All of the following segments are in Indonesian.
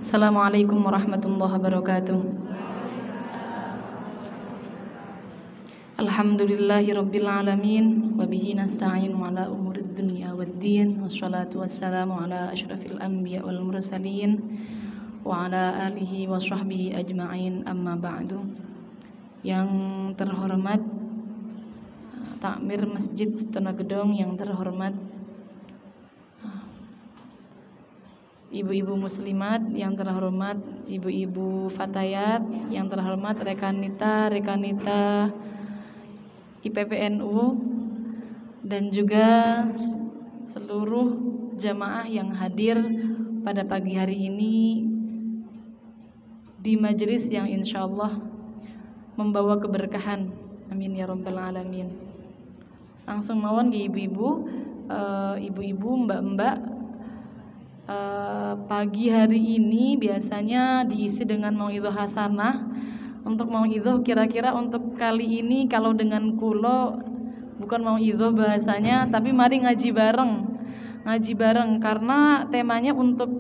Assalamualaikum warahmatullahi wabarakatuh. Alhamdulillahirabbil alamin wa bihi nasta'in ala umurid dunya waddin wassalatu wassalamu ala asyrafil anbiya wal mursalin wa ala alihi wa sahbihi ajma'in, amma ba'du. Yang terhormat takmir Masjid Setengah Gedong, yang terhormat ibu-ibu muslimat, yang terhormat ibu-ibu fatayat, yang terhormat rekanita IPPNU, dan juga seluruh jamaah yang hadir pada pagi hari ini di majelis yang insyaallah membawa keberkahan. Amin ya rabbal alamin. Langsung mawon ke ibu-ibu, mbak-mbak. Pagi hari ini biasanya diisi dengan mauidhah hasanah. Untuk mauidhah kira-kira untuk kali ini kalau dengan kulo bukan mauidhah bahasanya, tapi mari ngaji bareng karena temanya untuk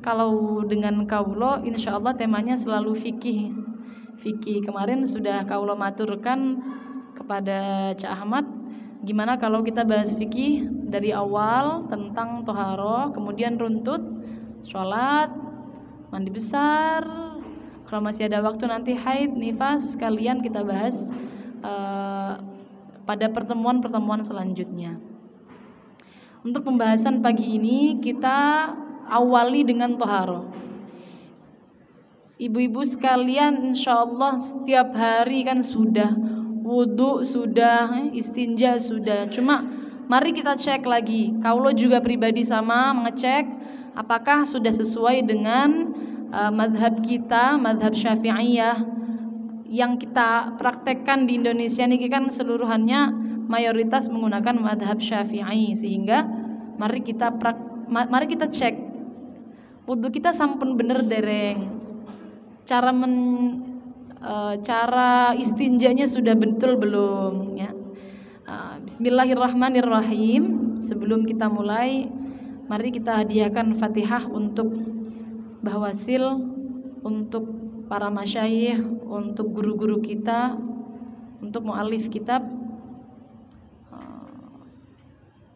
kalau dengan kaulo insyaallah temanya selalu fikih. Kemarin sudah kaulo maturkan kepada Cak Ahmad, gimana kalau kita bahas fikih dari awal tentang toharoh, kemudian runtut, sholat, mandi besar, kalau masih ada waktu nanti haid, nifas, kalian kita bahas pada pertemuan selanjutnya. Untuk pembahasan pagi ini kita awali dengan toharoh. Ibu-ibu sekalian, insyaallah setiap hari kan sudah wudu, sudah istinja, sudah. Cuma mari kita cek lagi. Kaulo juga pribadi sama mengecek apakah sudah sesuai dengan madhab kita, madhab Syafi'iyah yang kita praktekkan di Indonesia ini kan seluruhannya mayoritas menggunakan madhab Syafi'i, sehingga mari kita cek wudu kita sampun bener dereng, cara istinjanya sudah betul belum ya. Bismillahirrahmanirrahim. Sebelum kita mulai, mari kita hadiahkan Fatihah untuk Mbah Wasil, untuk para masyayikh, untuk guru-guru kita, untuk mu'alif kitab.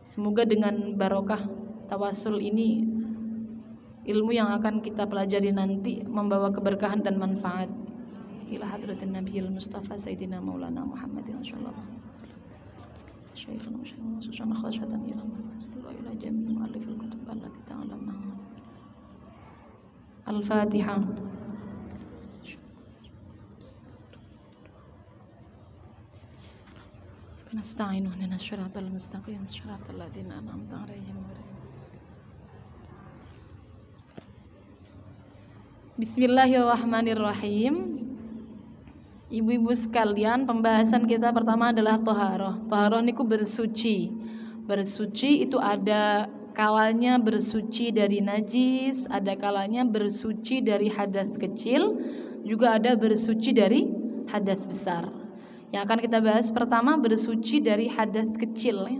Semoga dengan barokah tawasul ini ilmu yang akan kita pelajari nanti membawa keberkahan dan manfaat. Ila hadratin Nabiyil Mustafa Sayyidina Maulana Muhammadin sallallahu Syekhana wa syekhana khasatan ila sallallahu ila jami' mu'allifil kutub allati ta'alamna. Al-Fatihah. Nasta'inu ihdinas siratal mustaqim siratal ladzina an'amta 'alaihim. Bismillahirrahmanirrahim. Ibu-ibu sekalian, pembahasan kita pertama adalah toharoh. Toharoh niku bersuci. Bersuci itu ada kalanya bersuci dari najis, ada kalanya bersuci dari hadas kecil, juga ada bersuci dari hadas besar. Yang akan kita bahas pertama bersuci dari hadas kecil ya,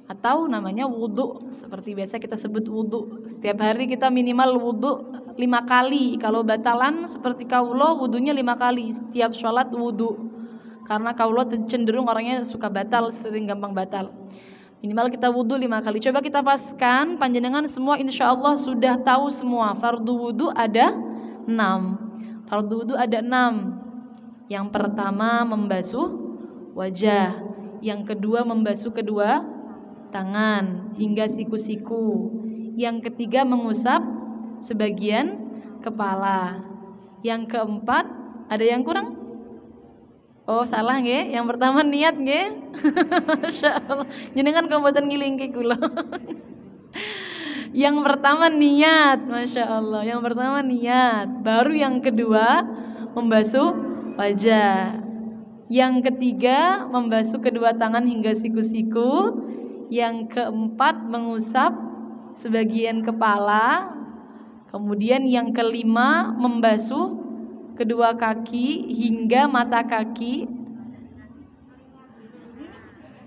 atau namanya wudu. Seperti biasa kita sebut wudu. Setiap hari kita minimal wudu 5 kali. Kalau batalan seperti kaulo wudunya 5 kali setiap sholat wudu. Karena kaulo cenderung orangnya suka batal, sering gampang batal. Minimal kita wudu 5 kali. Coba kita paskan, panjenengan semua insyaallah sudah tahu semua. Fardu wudu ada 6. Fardu wudu ada 6. Yang pertama membasuh wajah, yang kedua membasuh kedua tangan hingga siku-siku, yang ketiga mengusap sebagian kepala, yang keempat ada yang kurang? Oh salah nggih, yang pertama niat nggih. Masyaallah, jenengan komboten ngilingke kula. Yang pertama niat, masyaallah. Yang pertama niat, baru yang kedua membasuh wajah, yang ketiga membasuh kedua tangan hingga siku-siku, yang keempat mengusap sebagian kepala, kemudian yang kelima membasuh kedua kaki hingga mata kaki,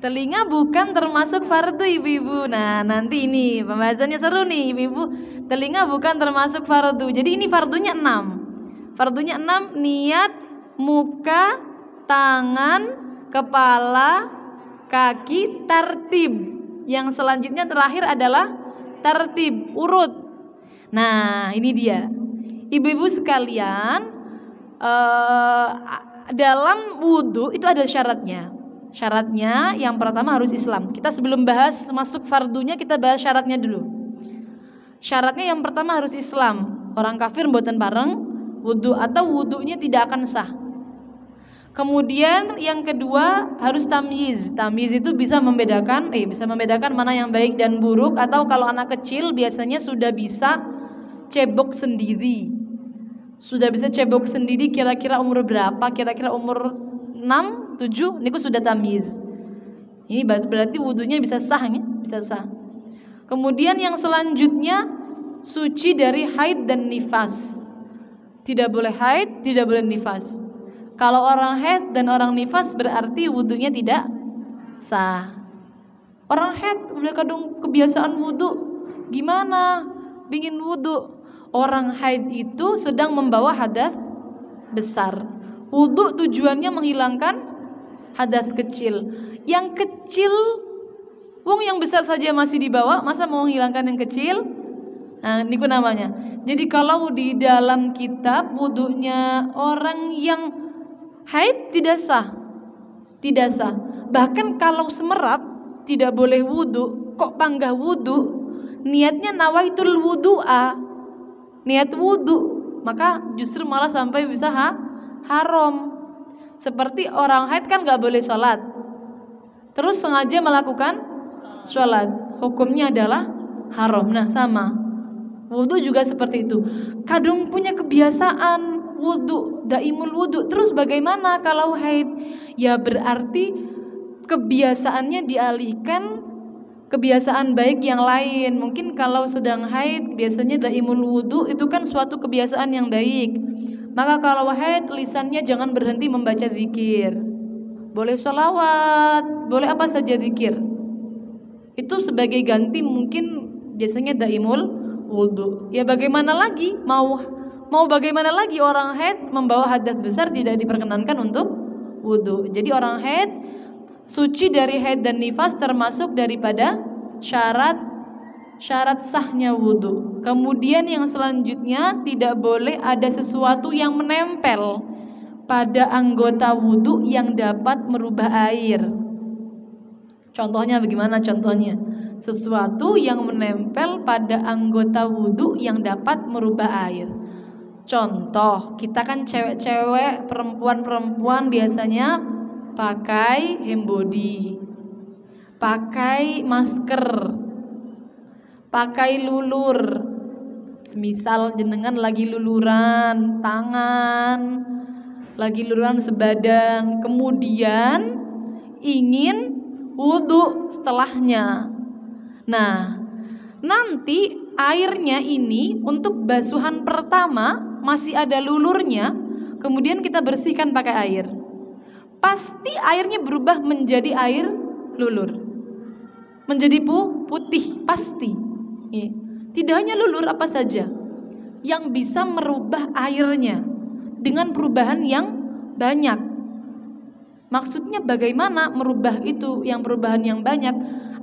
Telinga bukan termasuk fardu ibu-ibu. Nah, nanti ini pembahasannya seru nih ibu-ibu. Telinga bukan termasuk fardu. Jadi ini fardunya 6. Fardunya 6, niat, muka, tangan, kepala, kaki, tartib. Yang selanjutnya terakhir adalah tartib, urut. Nah, ini dia. Ibu-ibu sekalian, dalam wudhu itu ada syaratnya. Syaratnya yang pertama harus Islam. Kita sebelum bahas masuk fardunya, kita bahas syaratnya dulu. Syaratnya yang pertama harus Islam. Orang kafir mboten bareng wudhu atau wudhunya tidak akan sah. Kemudian yang kedua harus tamyiz. Tamyiz itu bisa membedakan mana yang baik dan buruk, atau kalau anak kecil biasanya sudah bisa cebok sendiri. Sudah bisa cebok sendiri kira-kira umur berapa? Kira-kira umur 6, 7 niku sudah tamyiz. Ini berarti wudhunya bisa sah ya? Bisa sah. Kemudian yang selanjutnya suci dari haid dan nifas. Tidak boleh haid, tidak boleh nifas. Kalau orang haid dan orang nifas berarti wudhunya tidak sah. Orang haid udah kadung kebiasaan wudhu, gimana? Bingin wudhu. Orang haid itu sedang membawa hadas besar. Wudhu tujuannya menghilangkan hadas kecil. Yang kecil, wong yang besar saja masih dibawa, masa mau menghilangkan yang kecil? Nah, ini pun namanya. Jadi kalau di dalam kitab wudhunya orang yang haid tidak sah. Tidak sah. Bahkan kalau semerap tidak boleh wudhu. Kok panggah wudhu? Niatnya nawaitul wudhu'a, niat wudhu, maka justru malah sampai bisa haram. Seperti orang haid kan gak boleh sholat, terus sengaja melakukan sholat, hukumnya adalah haram. Nah sama, wudhu juga seperti itu. Kadang punya kebiasaan wudhu, daimul wudhu, terus bagaimana kalau haid? Ya berarti kebiasaannya dialihkan kebiasaan baik yang lain. Mungkin kalau sedang haid biasanya daimul wudhu itu kan suatu kebiasaan yang baik. Maka kalau haid lisannya jangan berhenti membaca zikir. Boleh sholawat, boleh apa saja zikir. Itu sebagai ganti mungkin biasanya daimul wudhu. Ya bagaimana lagi? Mau bagaimana lagi orang haid membawa hadas besar tidak diperkenankan untuk wudhu. Jadi orang haid suci dari haid dan nifas termasuk daripada syarat sahnya wudhu. Kemudian yang selanjutnya tidak boleh ada sesuatu yang menempel pada anggota wudhu yang dapat merubah air. Contohnya bagaimana? Contohnya sesuatu yang menempel pada anggota wudhu yang dapat merubah air. Contoh, kita kan cewek-cewek, perempuan-perempuan biasanya pakai hembody, pakai masker, pakai lulur. Semisal jenengan lagi luluran tangan, lagi luluran sebadan, kemudian ingin wudhu setelahnya. Nah, nanti airnya ini untuk basuhan pertama masih ada lulurnya, kemudian kita bersihkan pakai air. Pasti airnya berubah menjadi air lulur, menjadi putih pasti. Tidak hanya lulur, apa saja yang bisa merubah airnya dengan perubahan yang banyak. Maksudnya bagaimana merubah itu? Yang perubahan yang banyak,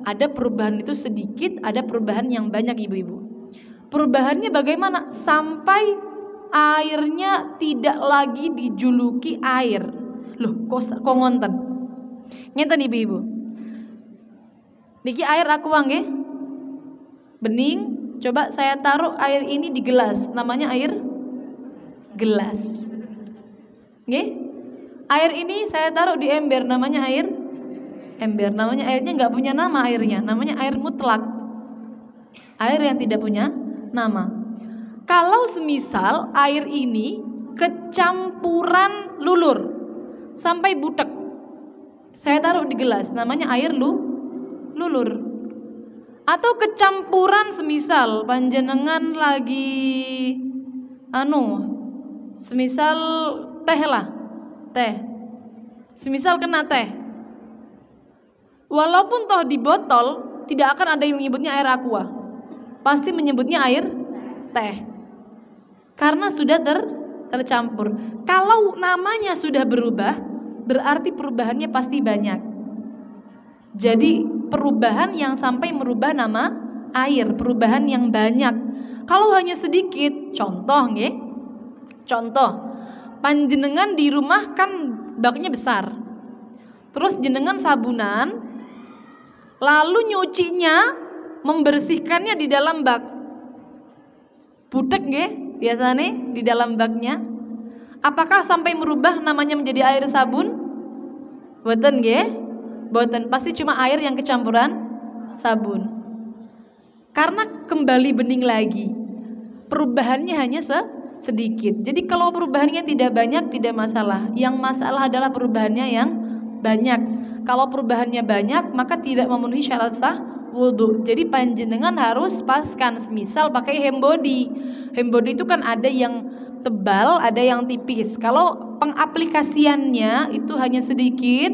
ada perubahan itu sedikit, ada perubahan yang banyak ibu-ibu. Perubahannya bagaimana? Sampai airnya tidak lagi dijuluki air. Loh, kok ngonten? Ngenten ibu-ibu. Niki air aqua nggih. Bening, coba saya taruh air ini di gelas, namanya air gelas. Nggih? Air ini saya taruh di ember, namanya air ember. Namanya airnya enggak punya nama airnya, namanya air mutlak. Air yang tidak punya nama. Kalau semisal air ini kecampuran lulur sampai butek, saya taruh di gelas, namanya air lulur. Atau kecampuran semisal panjenengan lagi semisal teh lah, teh, semisal kena teh, Walaupun toh di botol tidak akan ada yang menyebutnya air aqua, pasti menyebutnya air teh, karena sudah tercampur. Kalau namanya sudah berubah, berarti perubahannya pasti banyak. Jadi perubahan yang sampai merubah nama air, perubahan yang banyak. Kalau hanya sedikit, contoh nggih. Contoh, panjenengan di rumah kan baknya besar. Terus jenengan sabunan, lalu nyucinya, membersihkannya di dalam bak. Budek nggih, biasanya di dalam baknya. Apakah sampai merubah namanya menjadi air sabun? Boten nggih? Boten, pasti cuma air yang kecampuran sabun. Karena kembali bening lagi. Perubahannya hanya sedikit. Jadi kalau perubahannya tidak banyak tidak masalah. Yang masalah adalah perubahannya yang banyak. Kalau perubahannya banyak maka tidak memenuhi syarat sah wudu. Jadi panjenengan harus paskan. Misal pakai hand body. Hand body itu kan ada yang tebal, ada yang tipis. Kalau pengaplikasiannya itu hanya sedikit,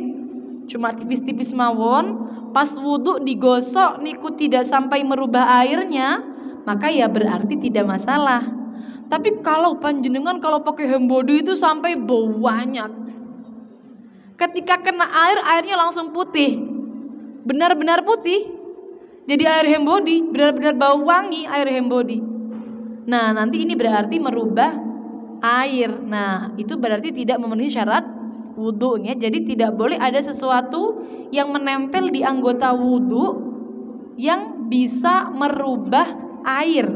cuma tipis-tipis mawon, pas wudu digosok niku tidak sampai merubah airnya, maka ya berarti tidak masalah. Tapi kalau panjenengan kalau pakai hand body itu sampai bau banyak. Ketika kena air, airnya langsung putih. Benar-benar putih. Jadi air hand body benar-benar bau wangi air hand body. Nah, nanti ini berarti merubah air. Nah, itu berarti tidak memenuhi syarat wudunya. Jadi tidak boleh ada sesuatu yang menempel di anggota wudu yang bisa merubah air,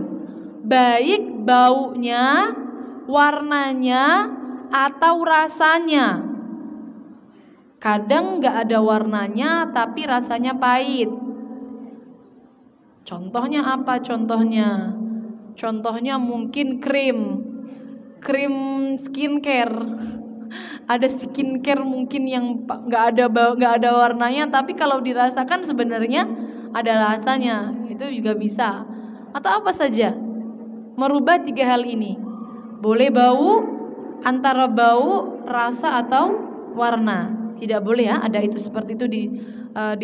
baik baunya, warnanya, atau rasanya. Kadang nggak ada warnanya tapi rasanya pahit. Contohnya apa? Contohnya mungkin krim skincare. Ada skincare mungkin yang nggak ada warnanya, tapi kalau dirasakan sebenarnya ada rasanya. Itu juga bisa. Atau apa saja. Merubah 3 hal ini. Boleh bau, antara bau, rasa atau warna. Tidak boleh ya ada itu seperti itu di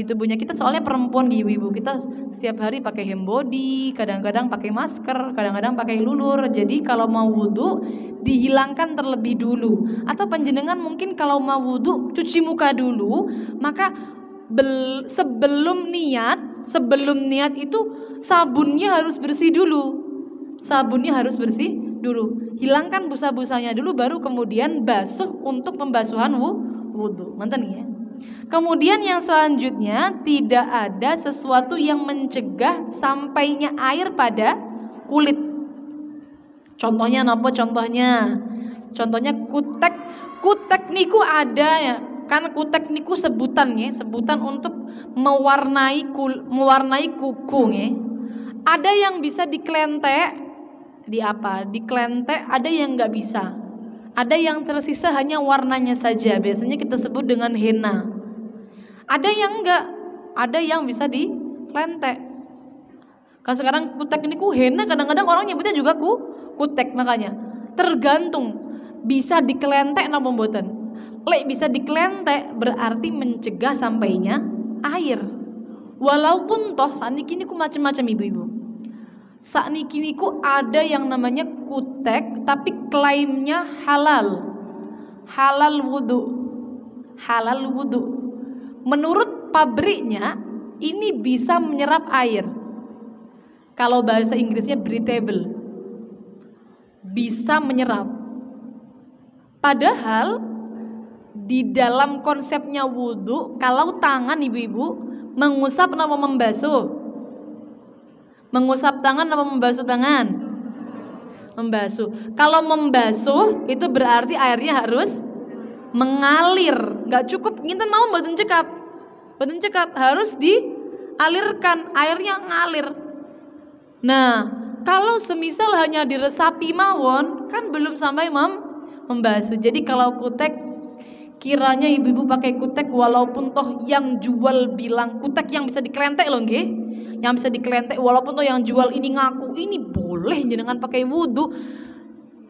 tubuhnya kita. Soalnya perempuan ibu-ibu kita setiap hari pakai hand body, kadang-kadang pakai masker, kadang-kadang pakai lulur. Jadi kalau mau wudu dihilangkan terlebih dulu. Atau panjenengan mungkin kalau mau wudu cuci muka dulu, maka sebelum niat itu sabunnya harus bersih dulu. Hilangkan busa-busanya dulu, baru kemudian basuh untuk pembasuhan wudu. Mantan ya. Kemudian yang selanjutnya, tidak ada sesuatu yang mencegah sampainya air pada kulit. Contohnya napa? Contohnya kutek niku ada ya. Kan kutek niku sebutan untuk mewarnai kuku nggih. Ada yang bisa diklentek, diklentek, ada yang nggak bisa. Ada yang tersisa hanya warnanya saja, biasanya kita sebut dengan henna. Ada yang enggak, ada yang bisa diklentek. Kalau sekarang kutek ini henna, kadang-kadang orang nyebutnya juga kutek, makanya tergantung bisa diklentek napa mboten. Lek bisa diklentek berarti mencegah sampainya air. Walaupun toh sakniki niku macam-macam ibu-ibu. Sakniki niku ada yang namanya kutek tapi klaimnya halal wudu. Menurut pabriknya ini bisa menyerap air. Kalau bahasa Inggrisnya breathable, bisa menyerap. Padahal di dalam konsepnya wudu, kalau tangan ibu-ibu mengusap atau membasuh? Mengusap tangan atau membasuh tangan? Membasuh. Kalau membasuh itu berarti airnya harus mengalir. Gak cukup nginten mau mboten cekap, harus dialirkan, airnya ngalir. Nah, kalau semisal hanya diresapi mawon, kan belum sampai membasuh. Jadi kalau kutek, kiranya ibu-ibu pakai kutek, walaupun toh yang jual bilang kutek yang bisa diklentek loh nggih. Yang bisa diklentek, walaupun toh yang jual ini ngaku ini boleh jenengan pakai wudu,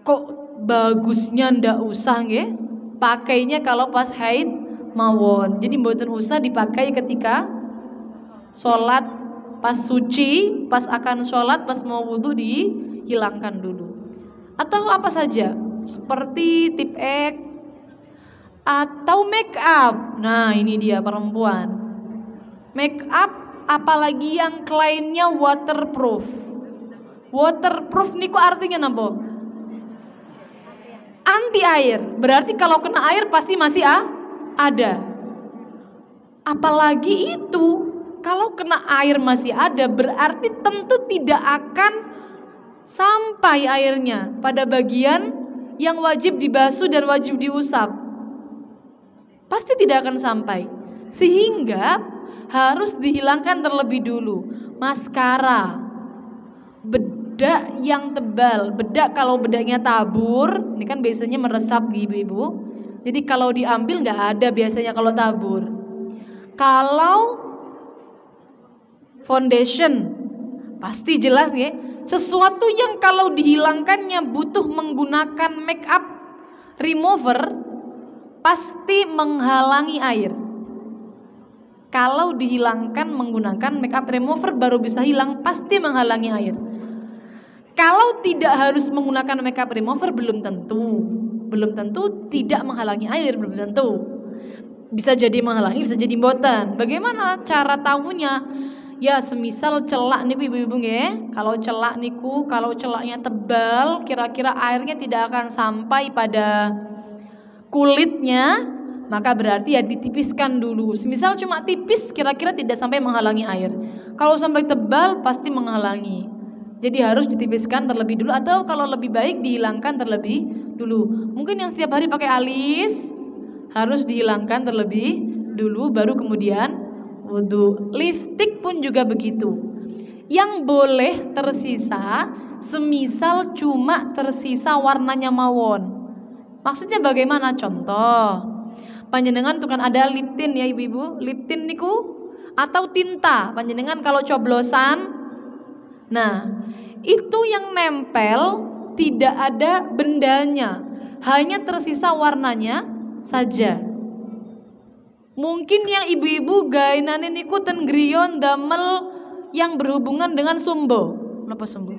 kok bagusnya ndak usah nggih. Pakainya kalau pas haid mawon. Jadi mboten usah dipakai ketika sholat, pas suci, pas akan sholat, pas mau wudhu dihilangkan dulu. Atau apa saja, seperti tip X atau make up. Nah ini dia perempuan, make up apalagi yang klaimnya waterproof. Waterproof niku artinya napa? Anti air. Berarti kalau kena air pasti masih ada. Apalagi itu, kalau kena air masih ada, berarti tentu tidak akan sampai airnya pada bagian yang wajib dibasuh dan wajib diusap. Pasti tidak akan sampai. Sehingga harus dihilangkan terlebih dulu. Maskara, bedak yang tebal. Bedak kalau bedaknya tabur, ini kan biasanya meresap ibu-ibu. Jadi kalau diambil nggak ada biasanya kalau tabur. Kalau foundation pasti jelas ya. Sesuatu yang kalau dihilangkannya butuh menggunakan make up remover, pasti menghalangi air. Kalau dihilangkan menggunakan make up remover baru bisa hilang, pasti menghalangi air. Kalau tidak harus menggunakan make up remover belum tentu tidak menghalangi air, belum tentu. Bisa jadi menghalangi, bisa jadi mboten. Bagaimana cara tahunya? Ya semisal celak niku ibu-ibu nggih. Kalau celak niku, kalau celaknya tebal, kira-kira airnya tidak akan sampai pada kulitnya, maka berarti ya ditipiskan dulu. Semisal cuma tipis, kira-kira tidak sampai menghalangi air. Kalau sampai tebal pasti menghalangi. Jadi harus ditipiskan terlebih dulu, atau kalau lebih baik dihilangkan terlebih dulu. Mungkin yang setiap hari pakai alis harus dihilangkan terlebih dulu baru kemudian wudhu. Lipstik pun juga begitu. Yang boleh tersisa semisal cuma tersisa warnanya mawon. Maksudnya bagaimana? Contoh, panjenengan tuh kan ada lip tint ya ibu-ibu. Lip tint niku atau tinta panjenengan kalau coblosan. Nah, itu yang nempel tidak ada bendanya, hanya tersisa warnanya saja. Mungkin yang ibu-ibu gaenane niku ten griya damel yang berhubungan dengan sumbo. Napa sumbo?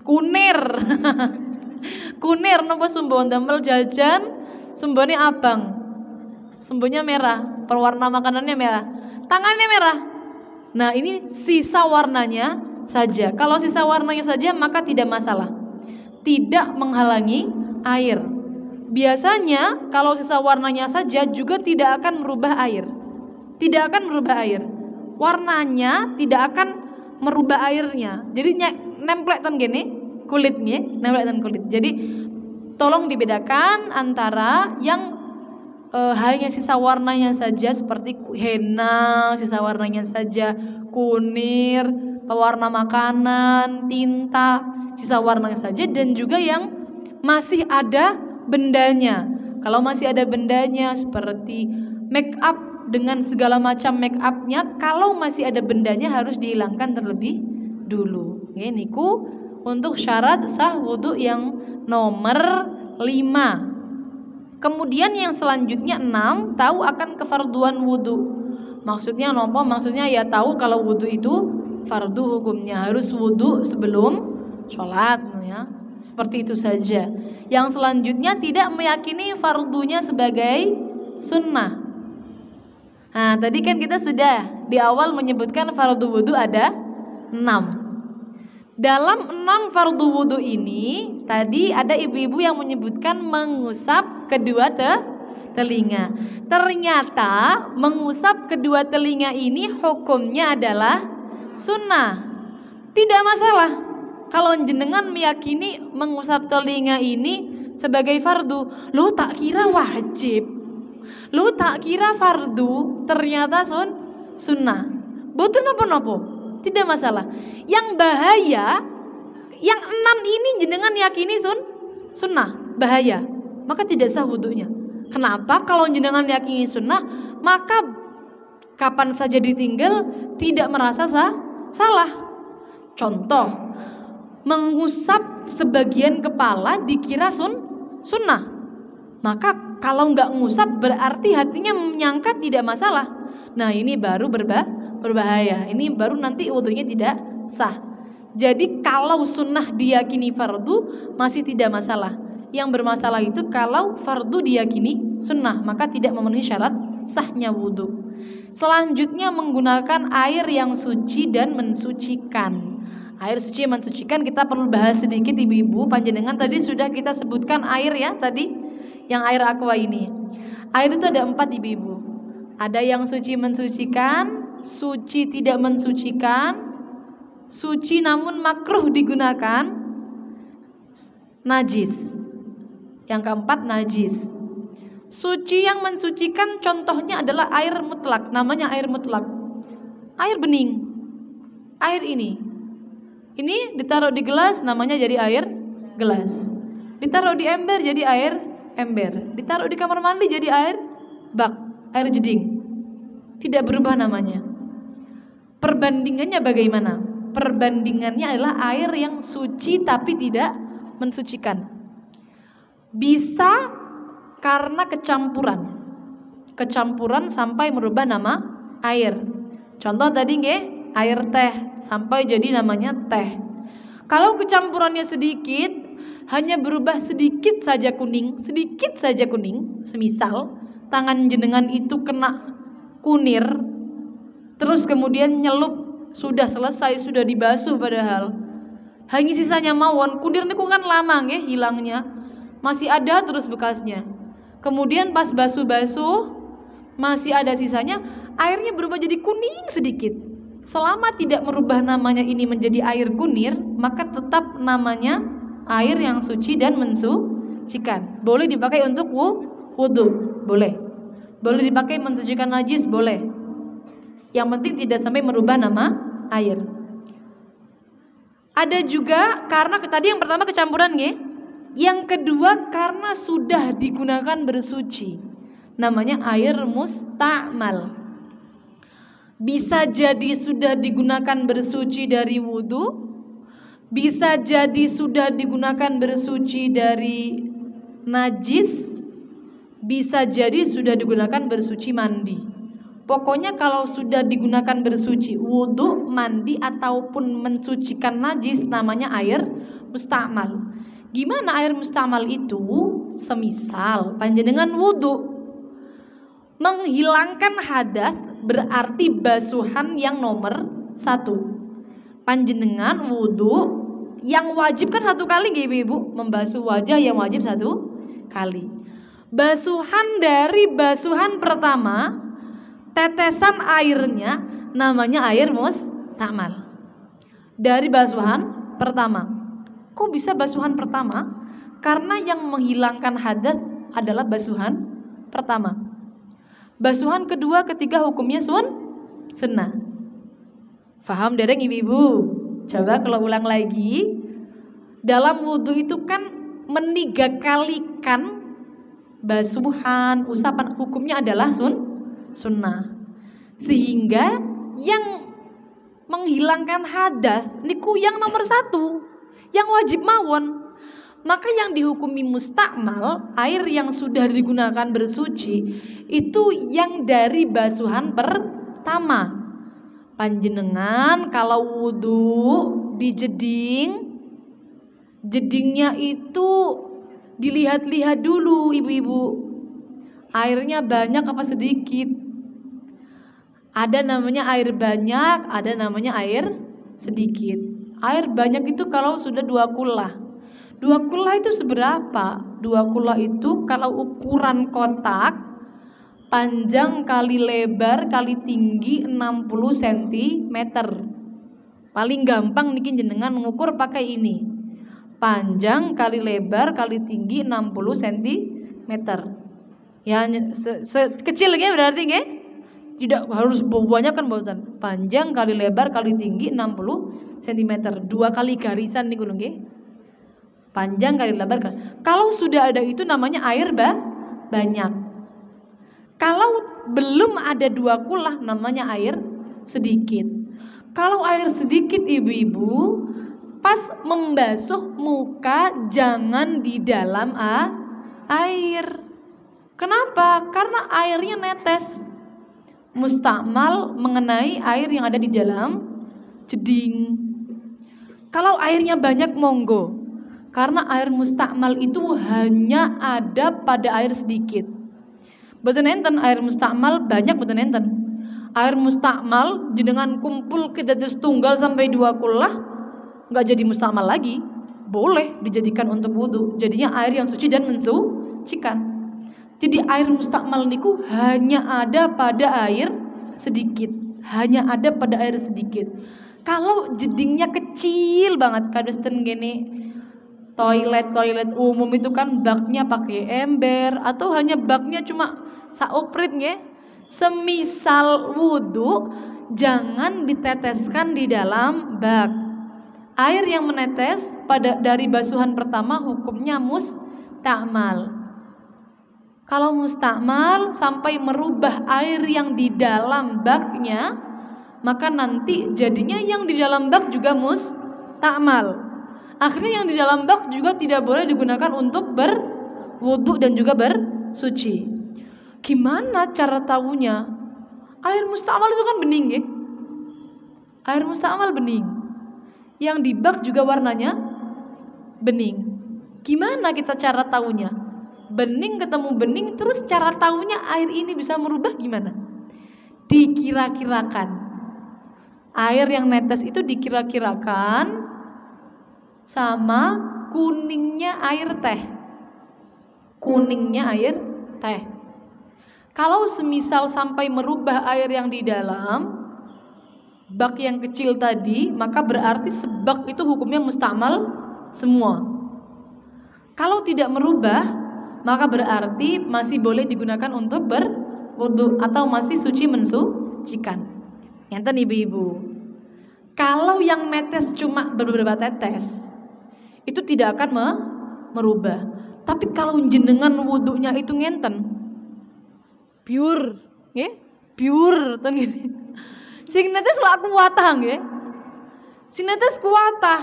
Kunir. Kunir napa sumbo damel jajan, sumbone abang. Sumbonya merah, perwarna makanannya merah. Tangannya merah. Nah, ini sisa warnanya saja. Kalau sisa warnanya saja maka tidak masalah. Tidak menghalangi air. Biasanya kalau sisa warnanya saja juga tidak akan merubah air. Tidak akan merubah air. Warnanya tidak akan merubah airnya. Jadi nemplek tan gini kulitnya, nemplek tan kulit. Jadi tolong dibedakan antara yang hanya sisa warnanya saja seperti henna, sisa warnanya saja, kunir, pewarna makanan, tinta, sisa warnanya saja, dan juga yang masih ada bendanya. Kalau masih ada bendanya seperti make up dengan segala macam make upnya, kalau masih ada bendanya harus dihilangkan terlebih dulu. Ini ku untuk syarat sah wudhu yang nomor 5. Kemudian yang selanjutnya 6, tahu akan kefarduan wudhu. Maksudnya nopo? Maksudnya ya tahu kalau wudhu itu fardu hukumnya, harus wudhu sebelum sholat ya. Seperti itu saja. Yang selanjutnya tidak meyakini fardunya sebagai sunnah. Nah tadi kan kita sudah di awal menyebutkan fardu wudhu ada 6. Dalam 6 fardu wudhu ini tadi ada ibu-ibu yang menyebutkan mengusap kedua telinga. Ternyata mengusap kedua telinga ini hukumnya adalah sunnah. Tidak masalah kalau jenengan meyakini mengusap telinga ini sebagai fardu. Lo tak kira wajib, lo tak kira fardu, ternyata sunnah. Boten napa-napa, tidak masalah. Yang bahaya, yang 6 ini jenengan yakini sunnah, bahaya, maka tidak sah wudhunya. Kenapa? Kalau jenengan yakini sunnah, maka kapan saja ditinggal tidak merasa salah. Contoh, mengusap sebagian kepala dikira sunnah, maka kalau nggak ngusap berarti hatinya menyangka tidak masalah. Nah ini baru berbahaya. Ini baru nanti wudunya tidak sah. Jadi kalau sunnah diyakini fardu masih tidak masalah. Yang bermasalah itu kalau fardu diyakini sunnah, maka tidak memenuhi syarat sahnya wudu. Selanjutnya menggunakan air yang suci dan mensucikan. Air suci yang mensucikan kita perlu bahas sedikit ibu-ibu. Panjenengan tadi sudah kita sebutkan air ya tadi, yang air aqua ini. Air itu ada 4 ibu-ibu. Ada yang suci mensucikan, suci tidak mensucikan, suci namun makruh digunakan, najis. Yang keempat najis. Suci yang mensucikan contohnya adalah air mutlak, namanya air mutlak. Air bening. Air ini ditaruh di gelas namanya jadi air gelas. Ditaruh di ember jadi air ember. Ditaruh di kamar mandi jadi air bak, air jeding. Tidak berubah namanya. Perbandingannya bagaimana? Perbandingannya adalah air yang suci tapi tidak mensucikan. Bisa karena kecampuran sampai merubah nama air. Contoh tadi nggih, air teh sampai jadi namanya teh. Kalau kecampurannya sedikit, hanya berubah sedikit saja kuning, semisal tangan jenengan itu kena kunir, terus kemudian nyelup, sudah selesai, sudah dibasuh padahal hanya sisanya mawon, kunir niku kan lama nggih hilangnya, masih ada terus bekasnya. Kemudian pas basuh-basuh masih ada sisanya, airnya berubah jadi kuning sedikit. Selama tidak merubah namanya ini menjadi air kunir, maka tetap namanya air yang suci dan mensucikan. Boleh dipakai untuk wudu, boleh. Boleh dipakai mensucikan najis, boleh. Yang penting tidak sampai merubah nama air. Ada juga karena tadi yang pertama kecampuran nggih. Yang kedua karena sudah digunakan bersuci, namanya air musta'mal. Bisa jadi sudah digunakan bersuci dari wudu, bisa jadi sudah digunakan bersuci dari najis, bisa jadi sudah digunakan bersuci mandi. Pokoknya kalau sudah digunakan bersuci, wudu, mandi ataupun mensucikan najis, namanya air musta'mal. Gimana air mustamal itu? Semisal panjenengan wudu, menghilangkan hadas berarti basuhan yang nomor 1. Panjenengan wudu yang wajib kan 1 kali nggih ibu, membasuh wajah yang wajib 1 kali. Basuhan dari basuhan pertama, tetesan airnya namanya air mustamal. Dari basuhan pertama. Kok bisa basuhan pertama? Karena yang menghilangkan hadas adalah basuhan pertama. Basuhan kedua, ketiga hukumnya sunnah. Faham dereng ibu-ibu? Coba kalau ulang lagi. Dalam wudhu itu kan menigakalikan basuhan, usapan, hukumnya adalah sunnah. Sehingga yang menghilangkan hadas niku yang nomor 1, yang wajib mawon. Maka yang dihukumi mustakmal, air yang sudah digunakan bersuci, itu yang dari basuhan pertama. Panjenengan kalau wudu di jedingnya itu dilihat-lihat dulu ibu-ibu, airnya banyak apa sedikit. Ada namanya air banyak, ada namanya air sedikit. Air banyak itu kalau sudah 2 kullah. 2 kullah itu seberapa? 2 kullah itu kalau ukuran kotak, panjang kali lebar kali tinggi 60 cm. Paling gampang niki jenengan mengukur pakai ini. Panjang kali lebar kali tinggi 60 cm. Ya kecil nggih berarti nggih? Tidak harus banyak kan mboten. Panjang kali lebar kali tinggi 60 cm. 2 kali garisan niku lho nggih. Panjang kali lebar. Kalau sudah ada itu namanya air banyak. Kalau belum ada 2 kullah namanya air sedikit. Kalau air sedikit ibu-ibu, pas membasuh muka jangan di dalam air. Kenapa? Karena airnya netes. mustakmal mengenai air yang ada di dalam jeding. Kalau airnya banyak monggo, karena air mustakmal itu hanya ada pada air sedikit. Boten enten air mustakmal banyak, boten enten. Air mustakmal jenengan kumpul ke dados tunggal sampai 2 kullah, nggak jadi mustakmal lagi. Boleh dijadikan untuk wudu. Jadinya air yang suci dan mensucikan. Jadi air mustakmal niku hanya ada pada air sedikit, hanya ada pada air sedikit. Kalau jedingnya kecil banget, kados ten gini toilet umum itu kan baknya pakai ember atau hanya baknya cuma sauprit nggih. Semisal wudu jangan diteteskan di dalam bak. Air yang menetes dari basuhan pertama hukumnya mustakmal. Kalau mustakmal sampai merubah air yang di dalam baknya, maka nanti jadinya yang di dalam bak juga mustakmal. Akhirnya yang di dalam bak juga tidak boleh digunakan untuk berwudu dan juga bersuci. Gimana cara tahunya? Air mustakmal itu kan bening ya? Air mustakmal bening. Yang di bak juga warnanya bening. Gimana kita cara tahunya? Bening ketemu bening, terus cara tahunya air ini bisa merubah gimana? Dikira-kirakan. Air yang netes itu dikira-kirakan sama kuningnya air teh. Kuningnya air teh. Kalau semisal sampai merubah air yang di dalam bak yang kecil tadi, maka berarti sebak itu hukumnya mustakmal semua. Kalau tidak merubah, maka berarti masih boleh digunakan untuk berwudu atau masih suci mensucikan. Ngenten ibu-ibu. Kalau yang netes cuma beberapa tetes, itu tidak akan merubah. Tapi kalau jenengan wudunya itu ngenten, pure, nggih? Pure ten gini. Sing netes lak kuwatah nggih. Sing netes kuwatah.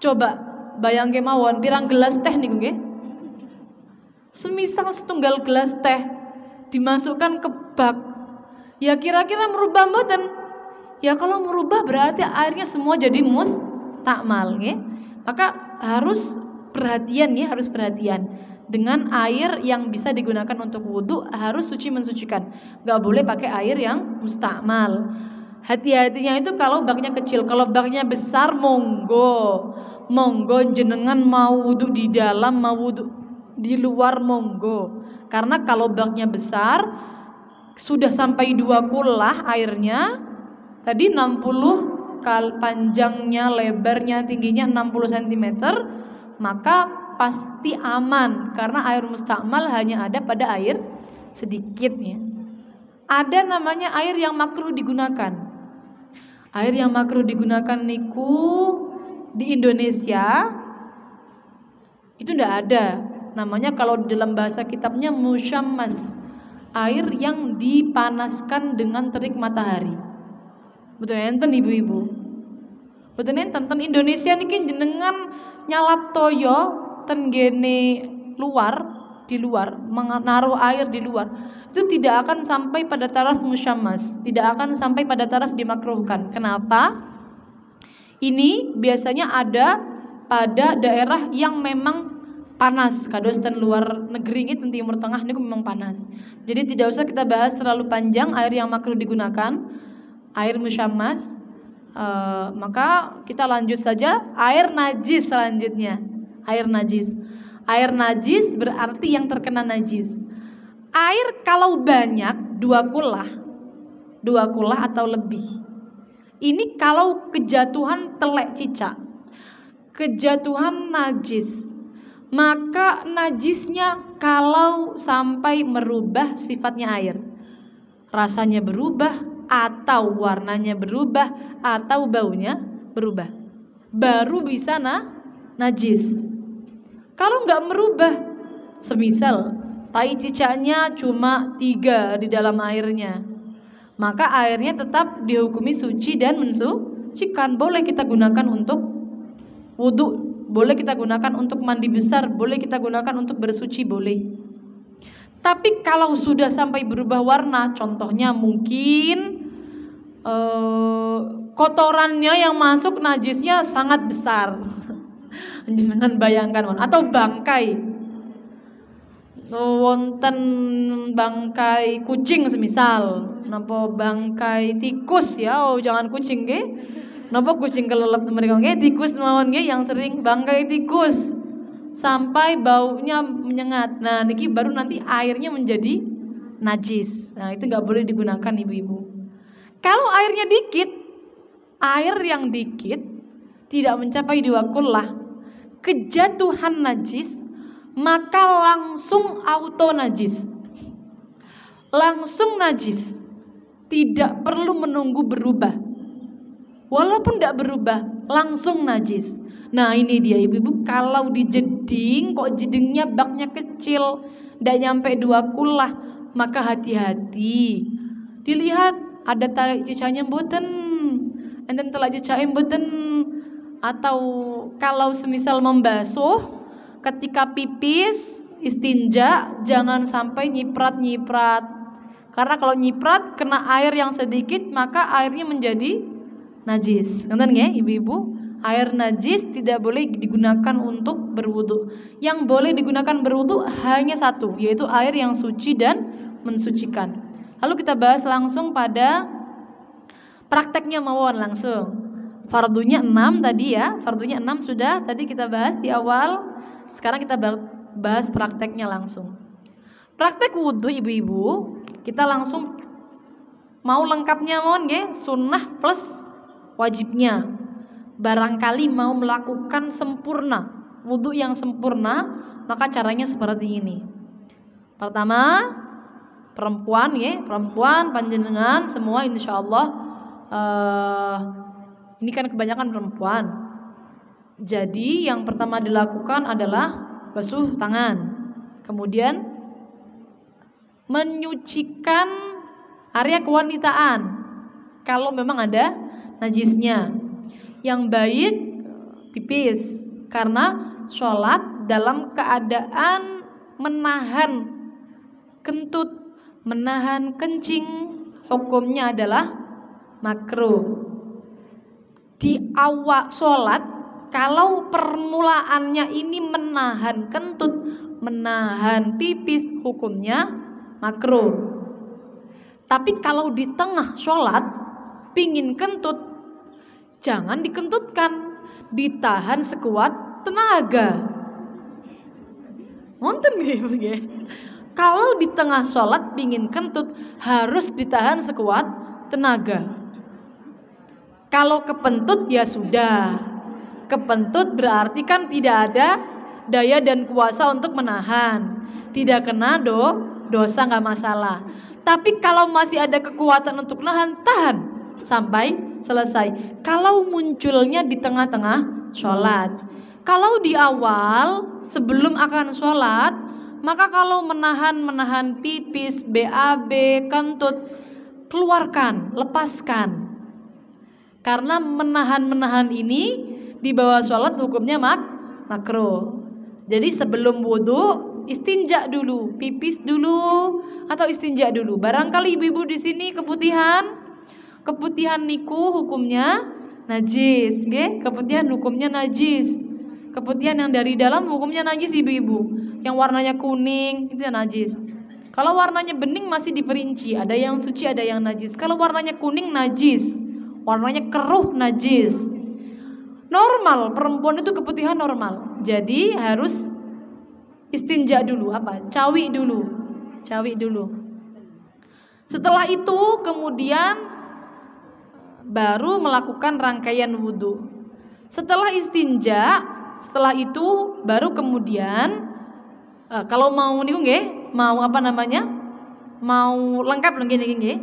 Coba bayangke mawon pirang gelas teh niku nggih? Semisal setunggal gelas teh dimasukkan ke bak, ya kira-kira merubah mboten? Ya kalau merubah berarti airnya semua jadi mustakmal ya. Maka harus perhatian ya, harus perhatian. Dengan air yang bisa digunakan untuk wudu harus suci mensucikan. Gak boleh pakai air yang mustakmal. Hati-hatinya itu kalau baknya kecil. Kalau baknya besar monggo jenengan mau wudu di dalam, mau wudu di luar monggo. Karena kalau baknya besar sudah sampai 2 kullah airnya, tadi 60 panjangnya, lebarnya, tingginya 60 cm, maka pasti aman karena air mustakmal hanya ada pada air sedikit ya. Ada namanya air yang makruh digunakan. Air yang makruh digunakan niku di Indonesia itu ndak ada. Namanya kalau dalam bahasa kitabnya musyammas, air yang dipanaskan dengan terik matahari. Betul enten ibu-ibu. Betul enten Indonesia niki jenengan nyalap toyo ten gene di luar menaruh air di luar. Itu tidak akan sampai pada taraf musyammas, tidak akan sampai pada taraf dimakruhkan. Kenapa? Ini biasanya ada pada daerah yang memang panas, kados ten luar negeri ini ten Timur Tengah ini memang panas. Jadi tidak usah kita bahas terlalu panjang air yang makruh digunakan, air musyammas. Maka kita lanjut saja air najis selanjutnya. Air najis berarti yang terkena najis. Air kalau banyak 2 kullah atau lebih. Ini kalau kejatuhan telek cicak, kejatuhan najis. Maka najisnya kalau sampai merubah sifatnya air, rasanya berubah atau warnanya berubah atau baunya berubah, baru bisa najis. Kalau nggak merubah, semisal tai cicaknya cuma 3 di dalam airnya, maka airnya tetap dihukumi suci dan mensucikan. Boleh kita gunakan untuk wudu, boleh kita gunakan untuk mandi besar, boleh kita gunakan untuk bersuci, boleh. Tapi kalau sudah sampai berubah warna, contohnya mungkin kotorannya yang masuk najisnya sangat besar. Jangan bayangkan, atau bangkai, wonten bangkai kucing semisal, napa bangkai tikus ya, jangan kucing nggih. Napa kucing kelelep mereka nggih, tikus mawon nggih yang sering bangkai tikus. Sampai baunya menyengat. Nah, niki baru nanti airnya menjadi najis. Nah, itu nggak boleh digunakan ibu-ibu. Kalau airnya dikit, air yang dikit tidak mencapai 2 kullah, kejatuhan najis, maka langsung auto najis. Langsung najis. Tidak perlu menunggu berubah. Walaupun tidak berubah, langsung najis. Nah, ini dia ibu-ibu, kalau dijeding kok jedingnya baknya kecil, tidak nyampe 2 kullah, maka hati-hati. Dilihat ada tarik cicanya mboten, enten telak cicae mboten, atau kalau semisal membasuh ketika pipis istinja jangan sampai nyiprat-nyiprat. Karena kalau nyiprat kena air yang sedikit maka airnya menjadi najis. Ngerti nggih ibu-ibu? Air najis tidak boleh digunakan untuk berwudu. Yang boleh digunakan berwudu hanya satu, yaitu air yang suci dan mensucikan. Lalu kita bahas langsung pada prakteknya mawon langsung. Fardunya 6 tadi ya, fardunya 6 sudah tadi kita bahas di awal. Sekarang kita bahas prakteknya langsung. Praktek wudu ibu-ibu, kita langsung mau lengkapnya mawon nggih, sunnah plus wajibnya. Barangkali mau melakukan sempurna, wudu yang sempurna, maka caranya seperti ini. Pertama, perempuan ya, perempuan panjenengan semua insyaallah ini kan kebanyakan perempuan. Jadi yang pertama dilakukan adalah basuh tangan. Kemudian menyucikan area kewanitaan kalau memang ada najisnya. Yang baik pipis, karena sholat dalam keadaan menahan kentut, menahan kencing, hukumnya adalah makruh. Di awal sholat, kalau permulaannya ini menahan kentut, menahan pipis, hukumnya makruh. Tapi kalau di tengah sholat pingin kentut, jangan dikentutkan, ditahan sekuat tenaga. Ngonten nggih. Kalau di tengah sholat pingin kentut harus ditahan sekuat tenaga. Kalau kepentut ya sudah. Kepentut berarti kan tidak ada daya dan kuasa untuk menahan. Tidak kena dosa nggak masalah. Tapi kalau masih ada kekuatan untuk nahan, tahan sampai selesai. Kalau munculnya di tengah-tengah sholat, kalau di awal sebelum akan sholat, maka kalau menahan pipis, BAB, kentut, keluarkan, lepaskan. Karena menahan ini di bawah sholat hukumnya makruh. Jadi sebelum wudu istinja dulu, pipis dulu atau istinja dulu. Barangkali ibu-ibu di sini keputihan niku hukumnya najis, nggih? Keputihan hukumnya najis. Keputihan yang dari dalam hukumnya najis ibu-ibu. Yang warnanya kuning itu najis. Kalau warnanya bening masih diperinci, ada yang suci, ada yang najis. Kalau warnanya kuning najis, warnanya keruh najis. Normal, perempuan itu keputihan normal. Jadi harus istinja dulu, cawi dulu. Setelah itu kemudian baru melakukan rangkaian wudhu. Setelah istinja, setelah itu baru kemudian kalau mau niku nggih, mau mau lengkap nggih,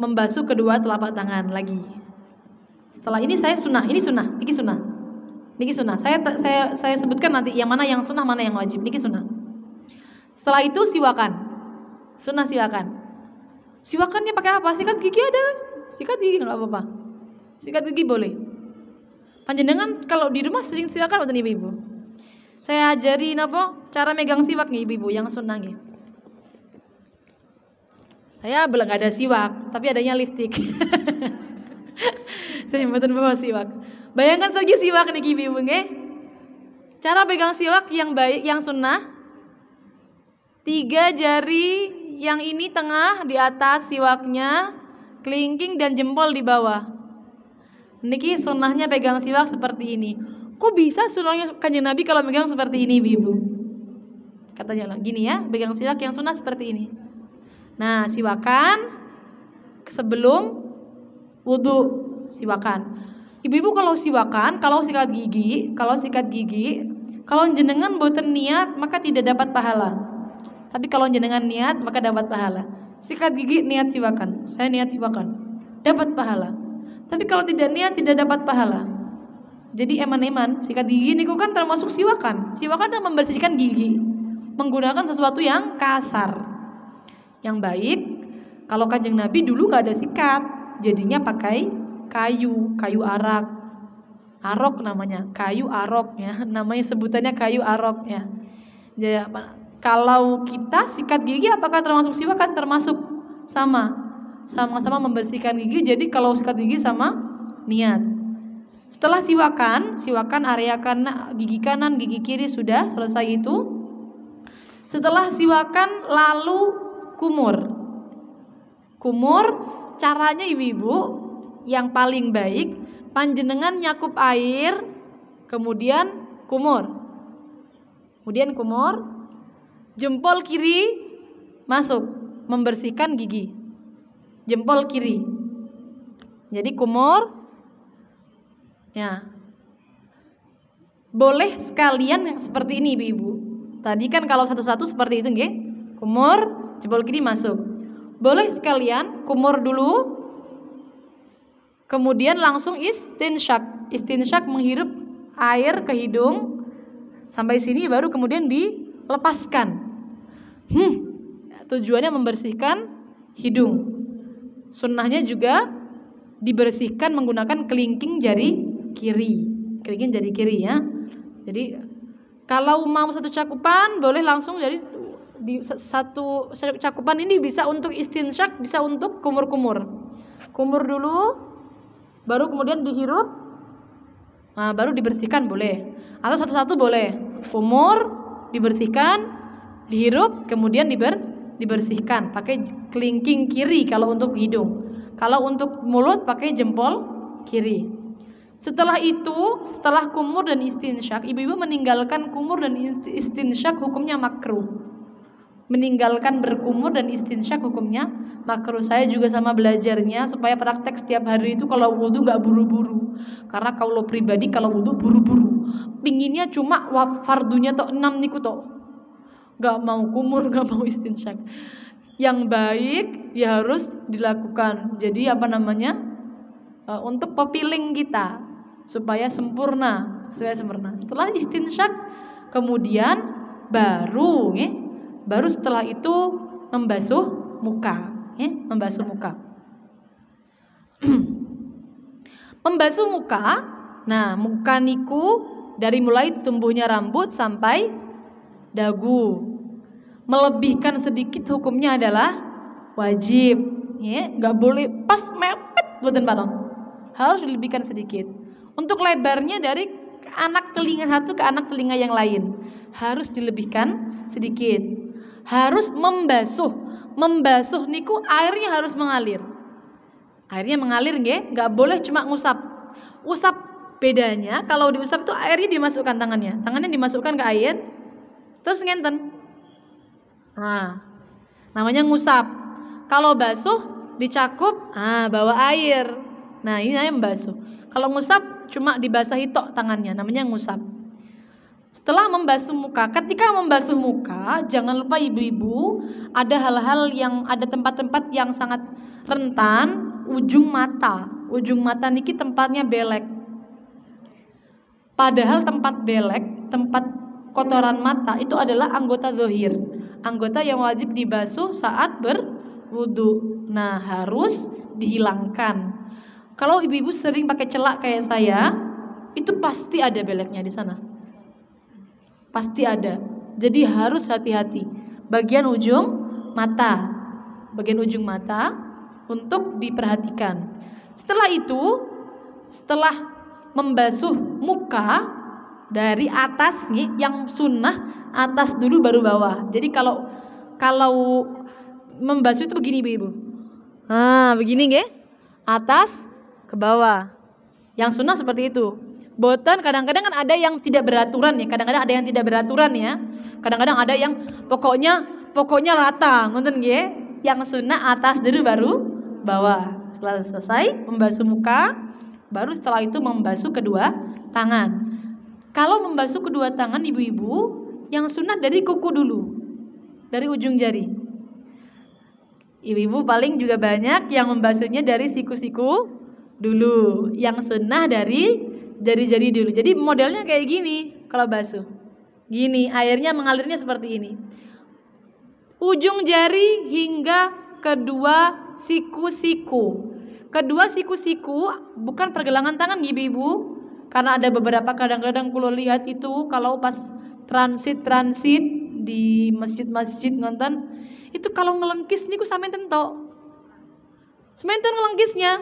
membasuh kedua telapak tangan lagi. Setelah ini saya niki sunnah. Saya sebutkan nanti yang mana yang sunnah, mana yang wajib. Niki sunnah. Setelah itu siwakan. Sunnah siwakan. Siwakannya pakai apa? Sikat gigi ada? Sikat gigi enggak apa-apa. Sikat gigi boleh. Panjenengan kalau di rumah sering siwakan mboten ibu-ibu? Saya ajarin apa? Cara megang siwak nih ibu-ibu yang sunnah nih. Saya belum ada siwak, tapi adanya lipstik. Saya nyempetin bawa siwak. Bayangkan saja siwak nih ibu-ibu nih. Cara pegang siwak yang baik, yang sunnah. 3 jari yang ini tengah di atas siwaknya, kelingking dan jempol di bawah. Niki sunnahnya pegang siwak seperti ini. Kok bisa sunnahnya Kanjeng Nabi kalau pegang seperti ini, ibu? Katanya lah, gini ya, pegang siwak yang sunnah seperti ini. Nah, siwakan sebelum wudu, siwakan. Ibu-ibu kalau siwakan, kalau sikat gigi, kalau jenengan boten niat maka tidak dapat pahala. Tapi kalau jenengan niat maka dapat pahala. Sikat gigi niat siwakan, saya niat siwakan, dapat pahala. Tapi kalau tidak niat tidak dapat pahala. Jadi eman-eman sikat gigi niku kan termasuk siwakan. Siwakan itu membersihkan gigi menggunakan sesuatu yang kasar. Yang baik kalau Kanjeng Nabi dulu gak ada sikat, jadinya pakai kayu arak. Arok namanya, kayu arok ya. Namanya sebutannya kayu arok ya. Jadi kalau kita sikat gigi apakah termasuk siwakan? Termasuk, sama-sama membersihkan gigi. Jadi kalau sikat gigi sama niat. Setelah siwakan area gigi kanan, gigi kiri sudah selesai itu. Setelah siwakan lalu kumur, caranya ibu-ibu yang paling baik panjenengan nyakup air, kemudian kumur, jempol kiri masuk membersihkan gigi, jempol kiri. Jadi kumur, ya boleh sekalian seperti ini ibu-ibu. Tadi kan kalau satu-satu seperti itu, nggih. Kumur, jempol kiri masuk. Boleh sekalian kumur dulu, kemudian langsung istinsyak. Istinsyak menghirup air ke hidung sampai sini baru kemudian dilepaskan. Tujuannya membersihkan hidung. Sunnahnya juga dibersihkan menggunakan kelingking jari kiri. Kelingking jari kiri ya. Jadi kalau mau satu cakupan boleh langsung dari di satu cakupan ini bisa untuk istinsyak, bisa untuk kumur-kumur. Kumur dulu, baru kemudian dihirup, nah, baru dibersihkan boleh. Atau satu-satu boleh. Kumur, dibersihkan, dihirup, kemudian dibersihkan. Pakai kelingking kiri kalau untuk hidung. Kalau untuk mulut pakai jempol kiri. Setelah itu, setelah kumur dan istinsyak, ibu-ibu meninggalkan kumur dan istinsyak hukumnya makruh. Meninggalkan berkumur dan istinsyak hukumnya makruh. Saya juga sama belajarnya supaya praktek setiap hari itu kalau wudu gak buru-buru. Karena kalau pribadi kalau wudu buru-buru. Pinginnya cuma fardunya tok 6 niku tok. Gak mau kumur, gak mau istinsyak. Yang baik ya harus dilakukan. Jadi untuk pepiling kita supaya sempurna, Setelah istinsyak kemudian baru setelah itu membasuh muka, membasuh muka. Membasuh muka. Nah, muka niku dari mulai tumbuhnya rambut sampai dagu. Melebihkan sedikit hukumnya adalah wajib, nggak boleh pas mepet boten patong. Harus dilebihkan sedikit. Untuk lebarnya dari anak telinga satu ke anak telinga yang lain harus dilebihkan sedikit. Harus membasuh niku airnya harus mengalir. Airnya mengalir nggak boleh cuma ngusap. Usap bedanya kalau diusap itu airnya dimasukkan tangannya dimasukkan ke air, terus ngenten. Nah, namanya ngusap. Kalau basuh dicakup, bawa air. Nah, ini namanya membasuh. Kalau ngusap cuma dibasahi tok tangannya, namanya ngusap. Setelah membasuh muka, ketika membasuh muka, jangan lupa ibu-ibu, ada hal-hal yang ada tempat-tempat yang sangat rentan, ujung mata. Ujung mata niki tempatnya belek. Padahal tempat belek, tempat kotoran mata itu adalah anggota zahir. Anggota yang wajib dibasuh saat berwudu. Nah, harus dihilangkan. Kalau ibu-ibu sering pakai celak kayak saya, itu pasti ada beleknya di sana. pasti ada. Jadi harus hati-hati. Bagian ujung mata untuk diperhatikan. Setelah itu, setelah membasuh muka dari atas nih, yang sunnah atas dulu baru bawah. Jadi kalau membasuh itu begini Ibu. Begini nggih. Atas ke bawah. Yang sunnah seperti itu. Boten kadang-kadang kan ada yang tidak beraturan ya. Kadang-kadang ada yang tidak beraturan ya. Kadang-kadang ada yang pokoknya rata, ngoten nggih. Yang sunnah atas dulu baru bawah. Setelah selesai membasuh muka, baru setelah itu membasuh kedua tangan. Kalau membasuh kedua tangan ibu-ibu, yang sunnah dari kuku dulu, dari ujung jari. Ibu-ibu paling juga banyak yang membasuhnya dari siku-siku dulu. Yang sunnah dari jari-jari dulu. Jadi modelnya kayak gini kalau basuh. Gini, airnya mengalirnya seperti ini. Ujung jari hingga kedua siku-siku. Kedua siku-siku bukan pergelangan tangan ibu-ibu. Karena ada beberapa kadang-kadang kulo lihat itu kalau pas transit di masjid-masjid ngonten itu kalau ngelengkis niku samenten tok. Sementen ngelengkisnya.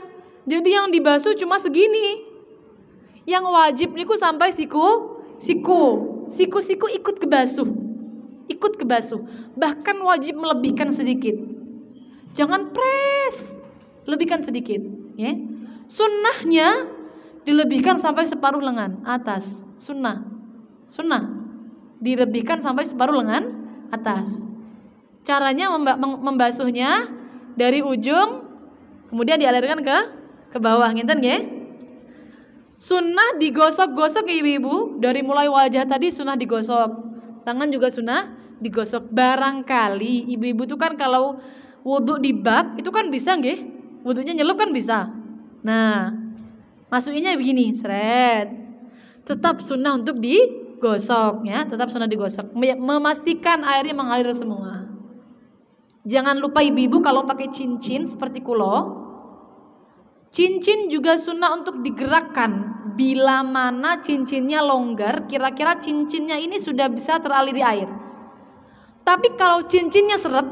Jadi yang dibasuh cuma segini. Yang wajib niku sampai siku-siku ikut kebasuh. Bahkan wajib melebihkan sedikit. Jangan pres. Lebihkan sedikit, ya. Sunnahnya dilebihkan sampai separuh lengan atas. Sunnah dilebihkan sampai separuh lengan atas. Caranya membasuhnya dari ujung kemudian dialirkan ke bawah, ngenten nggih? Sunnah digosok-gosok ibu-ibu, dari mulai wajah tadi sunnah digosok. Tangan juga sunnah digosok. Barangkali ibu-ibu itu kan kalau wudhu di bak itu kan bisa nggih? Wudhunya nyelup kan bisa. Nah, masukinnya begini, seret. Tetap sunnah untuk digosok ya, tetap sunnah digosok. Memastikan airnya mengalir semua. Jangan lupa ibu-ibu kalau pakai cincin seperti kulo, cincin juga sunnah untuk digerakkan. Bila mana cincinnya longgar, kira-kira cincinnya ini sudah bisa teraliri air. Tapi kalau cincinnya seret,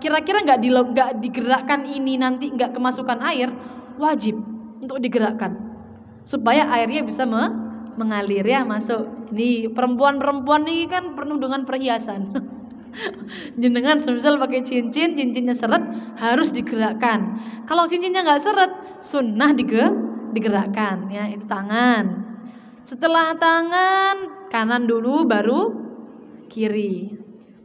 kira-kira nggak digerakkan ini nanti nggak kemasukan air, wajib untuk digerakkan supaya airnya bisa mengalir ya masuk. Ini perempuan nih kan penuh dengan perhiasan. Jenengan semisal pakai cincinnya seret harus digerakkan. Kalau cincinnya nggak seret, sunnah digerakkan ya. Itu tangan. Setelah tangan kanan dulu baru kiri.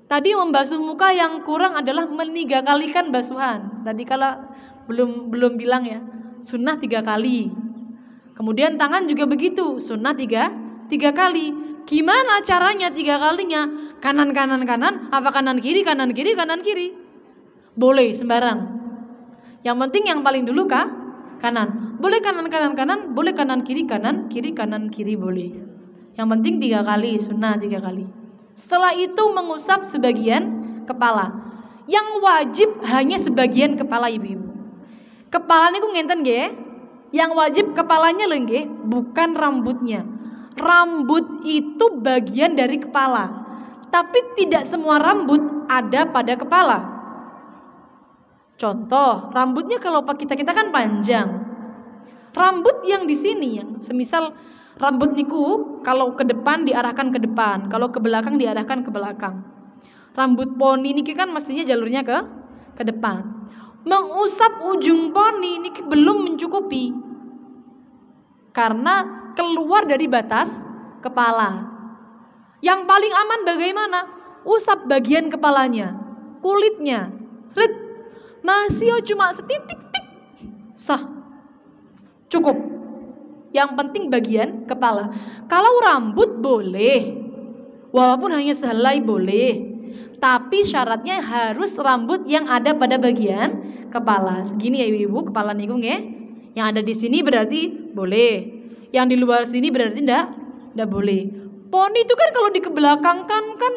Tadi membasuh muka yang kurang adalah menigakalikan basuhan. Tadi kalau belum bilang ya, sunnah 3 kali. Kemudian tangan juga begitu, sunnah 3 kali. Gimana caranya 3 kalinya? Kanan, apa kanan kiri? Boleh sembarang. Yang penting yang paling dulu kanan. Boleh kanan, boleh kanan kiri boleh. Yang penting 3 kali, sunnah 3 kali. Setelah itu mengusap sebagian kepala. Yang wajib hanya sebagian kepala ibu-ibu. Kepala niku ngenten nggih. Yang wajib kepalanya lho nggih, bukan rambutnya. Rambut itu bagian dari kepala. Tapi tidak semua rambut ada pada kepala. Contoh, rambutnya kalau kita kan panjang. Rambut yang di sini yang semisal rambut niku kalau ke depan diarahkan ke depan, kalau ke belakang diarahkan ke belakang. Rambut poni niki kan mestinya jalurnya ke depan. Mengusap ujung poni niki belum mencukupi. Karena keluar dari batas kepala. Yang paling aman bagaimana? Usap bagian kepalanya, kulitnya. Seret. Masih cuma setitik-tik. Sah. Cukup. Yang penting bagian kepala. Kalau rambut boleh, walaupun hanya sehelai boleh, tapi syaratnya harus rambut yang ada pada bagian kepala. Segini ya ibu-ibu, kepala niku nggih. Yang ada di sini berarti boleh, yang di luar sini berarti ndak boleh. Poni itu kan kalau dikebelakangkan kan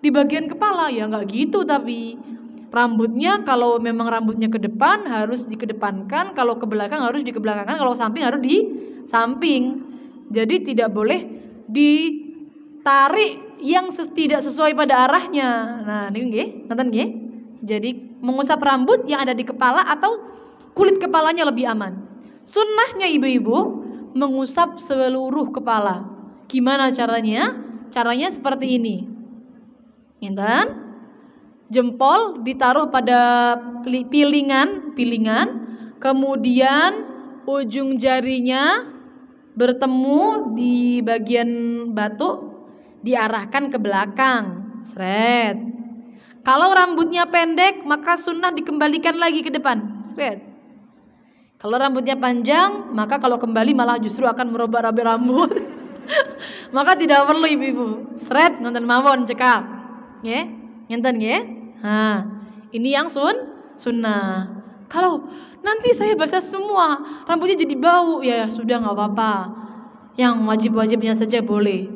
di bagian kepala ya nggak gitu, tapi rambutnya kalau memang rambutnya ke depan harus dikedepankan, kalau ke belakang harus dikebelakangkan, kalau samping harus di samping. Jadi tidak boleh tarik yang tidak sesuai pada arahnya. Nah, ini nggih, ngoten nggih. Jadi mengusap rambut yang ada di kepala atau kulit kepalanya lebih aman. Sunnahnya ibu-ibu mengusap seluruh kepala. Gimana caranya? Caranya seperti ini. Ngeten. Jempol ditaruh pada pilingan, kemudian ujung jarinya bertemu di bagian batuk, diarahkan ke belakang. Sret. Kalau rambutnya pendek, maka sunnah dikembalikan lagi ke depan. Sret. Kalau rambutnya panjang, maka kalau kembali malah justru akan merobak-robek rambut. Maka tidak perlu ibu-ibu. Sret ngonten mawon cekap. Nggih, ngenten nggih? Nah, ini yang sunnah. Kalau nanti saya basah semua, rambutnya jadi bau, ya sudah nggak apa-apa. Yang wajib-wajibnya saja boleh.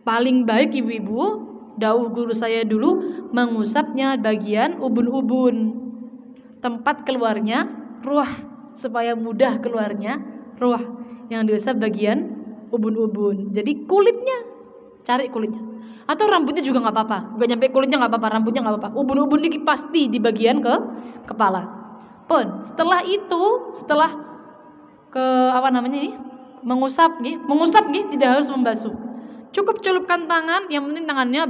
Paling baik ibu-ibu, dawuh guru saya dulu, mengusapnya bagian ubun-ubun, tempat keluarnya ruah, supaya mudah keluarnya ruah. Yang diusap bagian ubun-ubun. Jadi kulitnya, cari kulitnya. Atau rambutnya juga nggak apa-apa, nggak nyampe kulitnya nggak apa-apa, rambutnya nggak apa-apa. Ubun-ubun ini pasti di bagian ke kepala. Pun setelah itu, setelah ke apa namanya ini, mengusap nih tidak harus membasuh. Cukup celupkan tangan, yang penting tangannya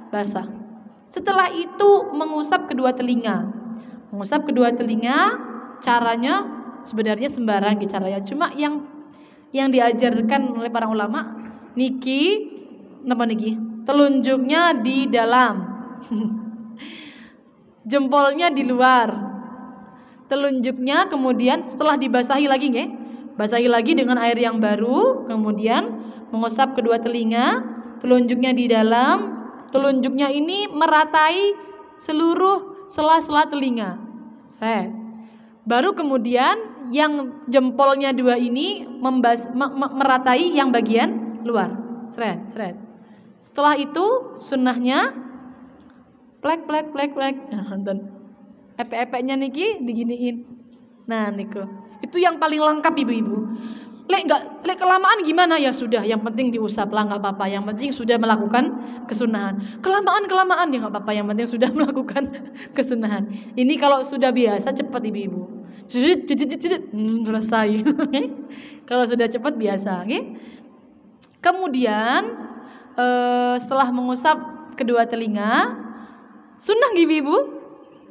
basah. Setelah itu mengusap kedua telinga. Mengusap kedua telinga, caranya sebenarnya sembarang caranya. Cuma yang diajarkan oleh para ulama niki napa niki? Telunjuknya di dalam. Jempolnya di luar. Telunjuknya kemudian setelah dibasahi lagi nggih. Basahi lagi dengan air yang baru, kemudian mengusap kedua telinga, telunjuknya di dalam. Telunjuknya ini meratai seluruh sela-sela telinga. Baru kemudian yang jempolnya dua ini meratai yang bagian luar. Seret. Setelah itu sunnahnya plek. Nah, nonton. Epek-epeknya niki diginiin. Nah, niku. Itu yang paling lengkap ibu-ibu. Lek kelamaan gimana? Ya sudah, yang penting diusap lah, nggak apa-apa. Yang penting sudah melakukan kesunahan. Kelamaan ya nggak apa-apa. Yang penting sudah melakukan kesunahan. Ini kalau sudah biasa cepat ibu-ibu. Selesai. Kalau sudah cepat biasa, okay? Kemudian setelah mengusap kedua telinga, sunnah ibu-ibu.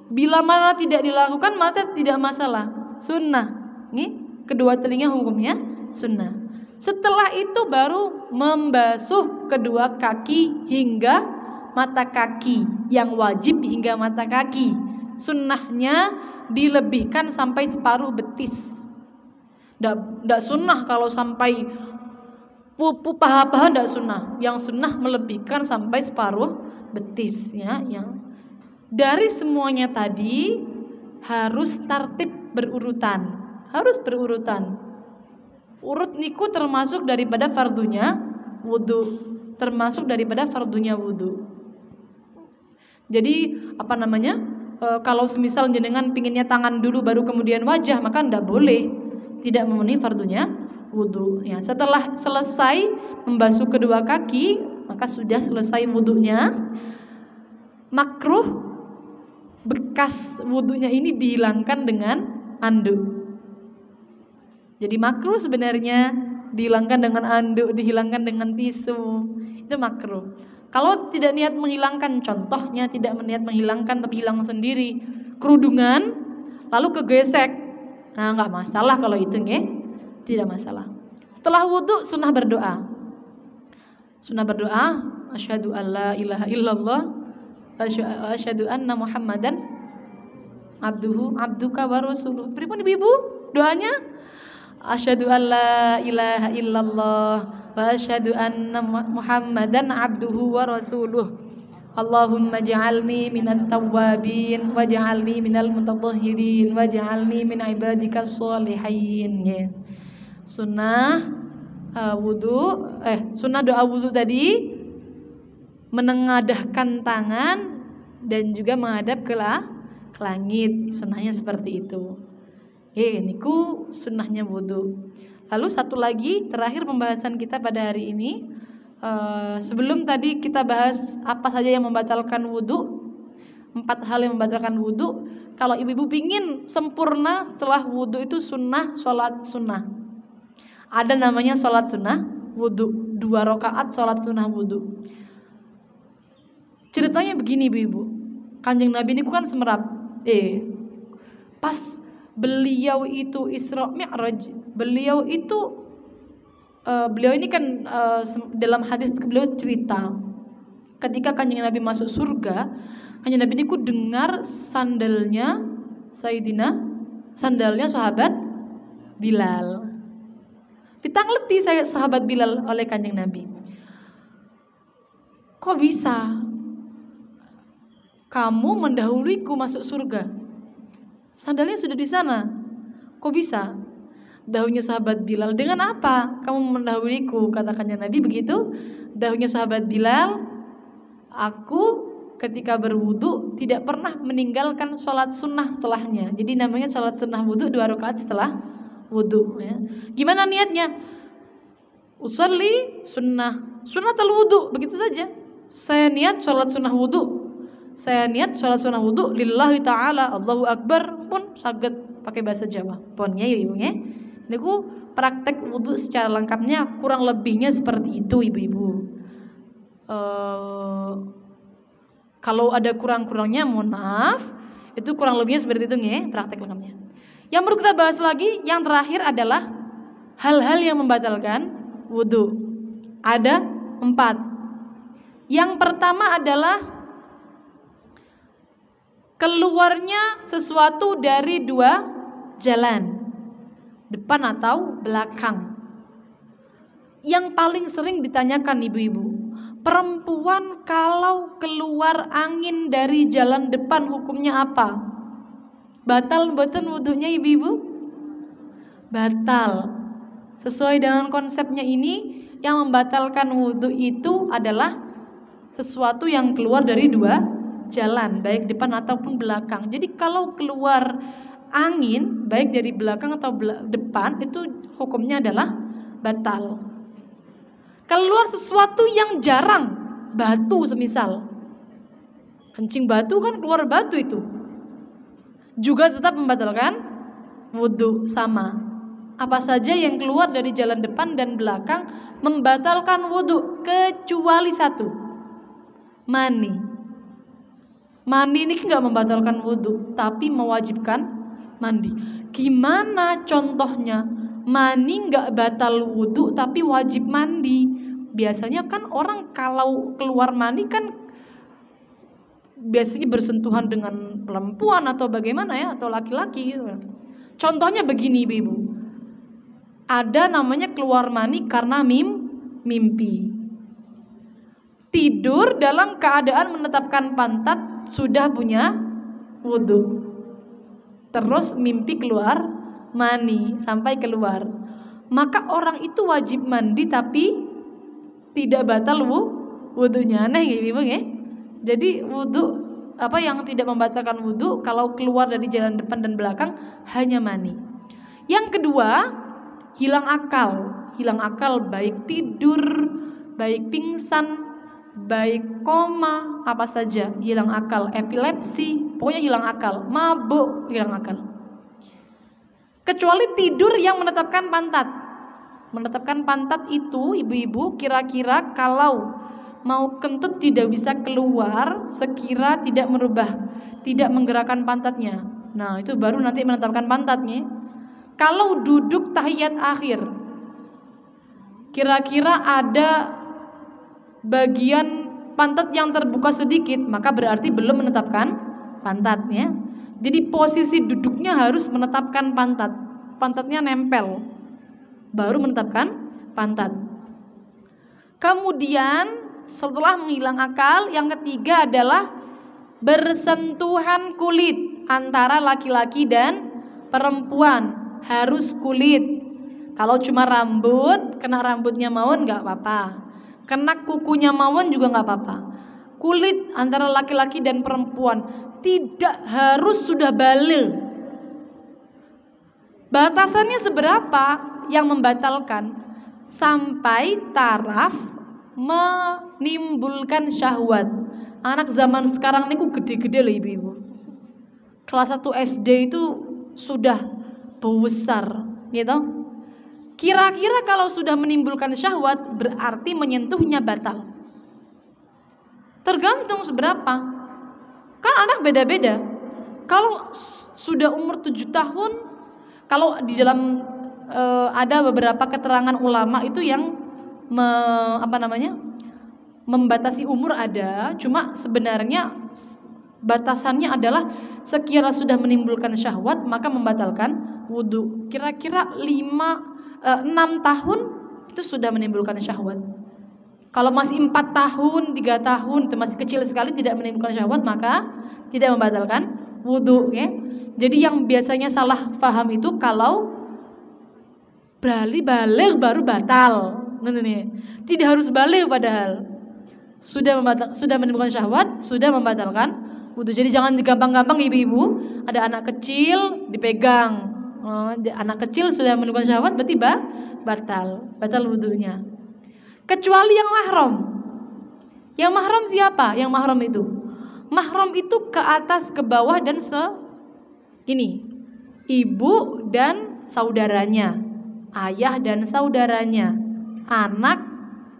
Bila mana tidak dilakukan maka tidak masalah. Sunnah. Nih, kedua telinga hukumnya sunnah. Setelah itu baru membasuh kedua kaki hingga mata kaki. Yang wajib hingga mata kaki. Sunnahnya dilebihkan sampai separuh betis. Nggak sunnah kalau sampai pupu paha-paha nggak sunnah. Yang sunnah melebihkan sampai separuh betis ya. Yang dari semuanya tadi harus tertib berurutan. Harus berurutan. Urut niku termasuk daripada fardunya wudu. Termasuk daripada fardunya wudu. Jadi apa namanya? Kalau semisal jenengan pinginnya tangan dulu baru kemudian wajah, maka ndak boleh. Tidak memenuhi fardunya wudu. Ya, setelah selesai membasuh kedua kaki, maka sudah selesai wudunya. Makruh bekas wudunya ini dihilangkan dengan anduk. Jadi makruh sebenarnya dihilangkan dengan anduk, dihilangkan dengan tisu. Itu makruh. Kalau tidak niat menghilangkan, contohnya tidak niat menghilangkan tapi hilang sendiri, kerudungan lalu kegesek, nah nggak masalah kalau itu nggih, tidak masalah. Setelah wudu sunnah berdoa. Sunnah berdoa, asyhadu alla ilaha illallah wa asyhadu anna Muhammadan abduka wa rasuluh. Pripun ibu doanya? Asyhadu alla ilaha illallah wa asyhadu anna Muhammadan abduhu wa rasuluh. Allahumma ja'alni minat tawwabin waj'alni minal mutatahhirin waj'alni min ibadikas sholihin. Yeah. Sunnah sunnah doa wudu tadi menengadahkan tangan dan juga menghadap ke langit. Sunnahnya seperti itu. Niku sunnahnya wudu. Lalu satu lagi terakhir pembahasan kita pada hari ini, Sebelum tadi kita bahas apa saja yang membatalkan wudhu, 4 hal yang membatalkan wudhu. Kalau ibu-ibu pingin sempurna setelah wudhu itu sunnah, sholat sunnah. Ada namanya sholat sunnah wudhu, 2 rakaat sholat sunnah wudhu. Ceritanya begini ibu-ibu, Kanjeng Nabi ini kan semerap. Pas beliau itu Isra Mi'raj, beliau ini kan dalam hadis beliau cerita ketika Kanjeng Nabi masuk surga, Kanjeng Nabi ini ku dengar sandalnya sahabat Bilal. Ditangleti sahabat Bilal oleh Kanjeng Nabi. Kok bisa kamu mendahuluiku masuk surga? Sandalnya sudah di sana. Kok bisa? Dahunya sahabat Bilal, dengan apa kamu mendahuliku? Kata Kanjeng Nabi begitu. Dahunya sahabat Bilal, aku ketika berwudu tidak pernah meninggalkan sholat sunnah setelahnya. Jadi namanya sholat sunnah wudu, 2 rakaat setelah wudu ya. Gimana niatnya? Usolli sunnatul wudu, begitu saja. Saya niat sholat sunnah wudu. Saya niat sholat sunnah wudu lillahi ta'ala, Allahu Akbar pun saged pakai bahasa Jawa. Ponnya ibu ya. Niku praktek wudu secara lengkapnya kurang lebihnya seperti itu ibu-ibu. Kalau ada kurang-kurangnya mohon maaf. Itu kurang lebihnya seperti itu ya, praktek lengkapnya. Yang perlu kita bahas lagi, yang terakhir adalah hal-hal yang membatalkan wudu. Ada 4. Yang pertama adalah keluarnya sesuatu dari 2 jalan, depan atau belakang. Yang paling sering ditanyakan ibu-ibu, perempuan kalau keluar angin dari jalan depan hukumnya apa? Batal mboten wudunya ibu-ibu? Batal. Sesuai dengan konsepnya ini, yang membatalkan wudu itu adalah sesuatu yang keluar dari 2 jalan, baik depan ataupun belakang. Jadi kalau keluar angin baik dari belakang atau depan, itu hukumnya adalah batal. Keluar sesuatu yang jarang, batu semisal, kencing batu kan keluar batu, itu juga tetap membatalkan wudu. Sama, apa saja yang keluar dari jalan depan dan belakang membatalkan wudu, kecuali 1, mani. Mandi ini nggak membatalkan wudhu, tapi mewajibkan mandi. Gimana contohnya? Mandi nggak batal wudhu, tapi wajib mandi. Biasanya kan orang kalau keluar mandi kan biasanya bersentuhan dengan perempuan atau bagaimana ya, atau laki-laki gitu. Contohnya begini ibu-ibu, ada namanya keluar mani karena mimpi. Tidur dalam keadaan menetapkan pantat sudah punya wudhu, terus mimpi keluar mani sampai keluar, maka orang itu wajib mandi tapi tidak batal wudhunya. Aneh ya ibu ya. Jadi wudhu apa yang tidak membatalkan wudhu kalau keluar dari jalan depan dan belakang hanya mani. Yang kedua, hilang akal baik tidur, baik pingsan, baik koma, apa saja, hilang akal, epilepsi, pokoknya hilang akal, mabuk, hilang akal. Kecuali tidur yang menetapkan pantat. Menetapkan pantat itu ibu-ibu kira-kira kalau mau kentut tidak bisa keluar sekira tidak menggerakkan pantatnya. Nah, itu baru nanti menetapkan pantatnya. Kalau duduk tahiyat akhir, kira-kira ada bagian pantat yang terbuka sedikit, maka berarti belum menetapkan pantatnya. Jadi posisi duduknya harus menetapkan pantat, pantatnya nempel, baru menetapkan pantat. Kemudian setelah menghilang akal, yang ketiga adalah bersentuhan kulit antara laki-laki dan perempuan, harus kulit. Kalau cuma rambut, kena rambutnya mawon nggak apa-apa, kena kukunya mawon juga nggak apa-apa. Kulit antara laki-laki dan perempuan tidak harus sudah balik. Batasannya seberapa yang membatalkan? Sampai taraf menimbulkan syahwat. Anak zaman sekarang niku gede-gede loh ibu-ibu. Kelas 1 SD itu sudah besar, gitu. Kira-kira kalau sudah menimbulkan syahwat berarti menyentuhnya batal. Tergantung seberapa. Kan anak beda-beda. Kalau sudah umur 7 tahun, kalau di dalam ada beberapa keterangan ulama itu yang membatasi umur ada, cuma sebenarnya batasannya adalah sekiranya sudah menimbulkan syahwat maka membatalkan wudu. Kira-kira 6 tahun itu sudah menimbulkan syahwat. Kalau masih 4 tahun, 3 tahun itu masih kecil sekali tidak menimbulkan syahwat maka tidak membatalkan wudu, ya. Jadi yang biasanya salah paham itu kalau balik baru batal. Tidak harus balik padahal sudah menimbulkan syahwat, sudah membatalkan wudu. Jadi jangan gampang-gampang ibu-ibu, ada anak kecil dipegang. Anak kecil sudah menimbulkan syahwat berarti batal wudunya. Kecuali yang mahram. Yang mahram siapa? Yang mahram itu. Mahram itu ke atas, ke bawah dan ini. Ibu dan saudaranya, ayah dan saudaranya, anak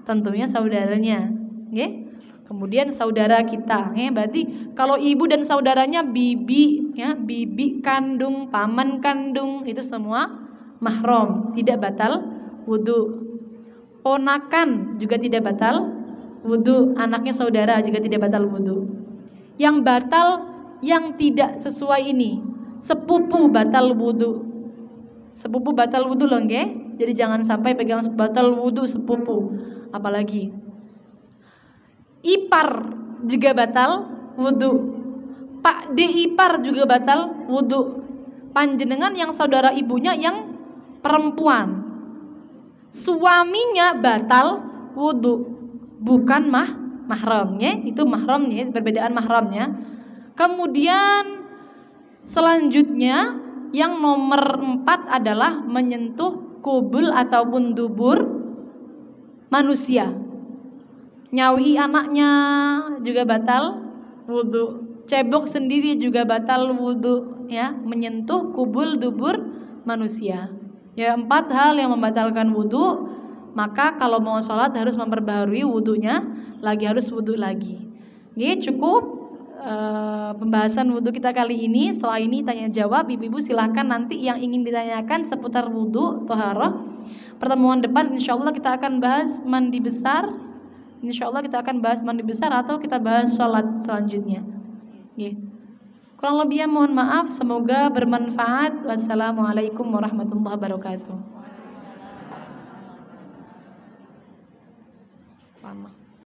tentunya saudaranya, okay? Kemudian saudara kita, okay? Berarti kalau ibu dan saudaranya bibi, ya, bibi kandung, paman kandung itu semua mahram, tidak batal wudu. Ponakan juga tidak batal wudu, anaknya saudara juga tidak batal wudu. Yang batal yang tidak sesuai ini, sepupu batal wudu. Sepupu batal wudu loh, nggih. Jadi jangan sampai pegang batal wudu sepupu, apalagi ipar juga batal wudu. Pak D ipar juga batal wudu. Panjenengan yang saudara ibunya yang perempuan, suaminya batal wudu, bukan mahramnya, itu mahramnya, perbedaan mahramnya. Kemudian selanjutnya yang nomor 4 adalah menyentuh kubul ataupun dubur manusia. Nyawi anaknya juga batal wudu. Cebok sendiri juga batal wudu, ya, menyentuh kubul dubur manusia. Ya, 4 hal yang membatalkan wudu. Maka kalau mau sholat harus memperbaharui wudunya, harus wudu lagi. Ini cukup pembahasan wudu kita kali ini. Setelah ini tanya jawab, ibu-ibu silahkan nanti yang ingin ditanyakan seputar wudu, toharoh. Pertemuan depan insyaallah kita akan bahas mandi besar. Insyaallah kita akan bahas mandi besar atau kita bahas sholat selanjutnya. Kurang lebihnya mohon maaf, semoga bermanfaat. Wassalamualaikum warahmatullahi wabarakatuh. Lama.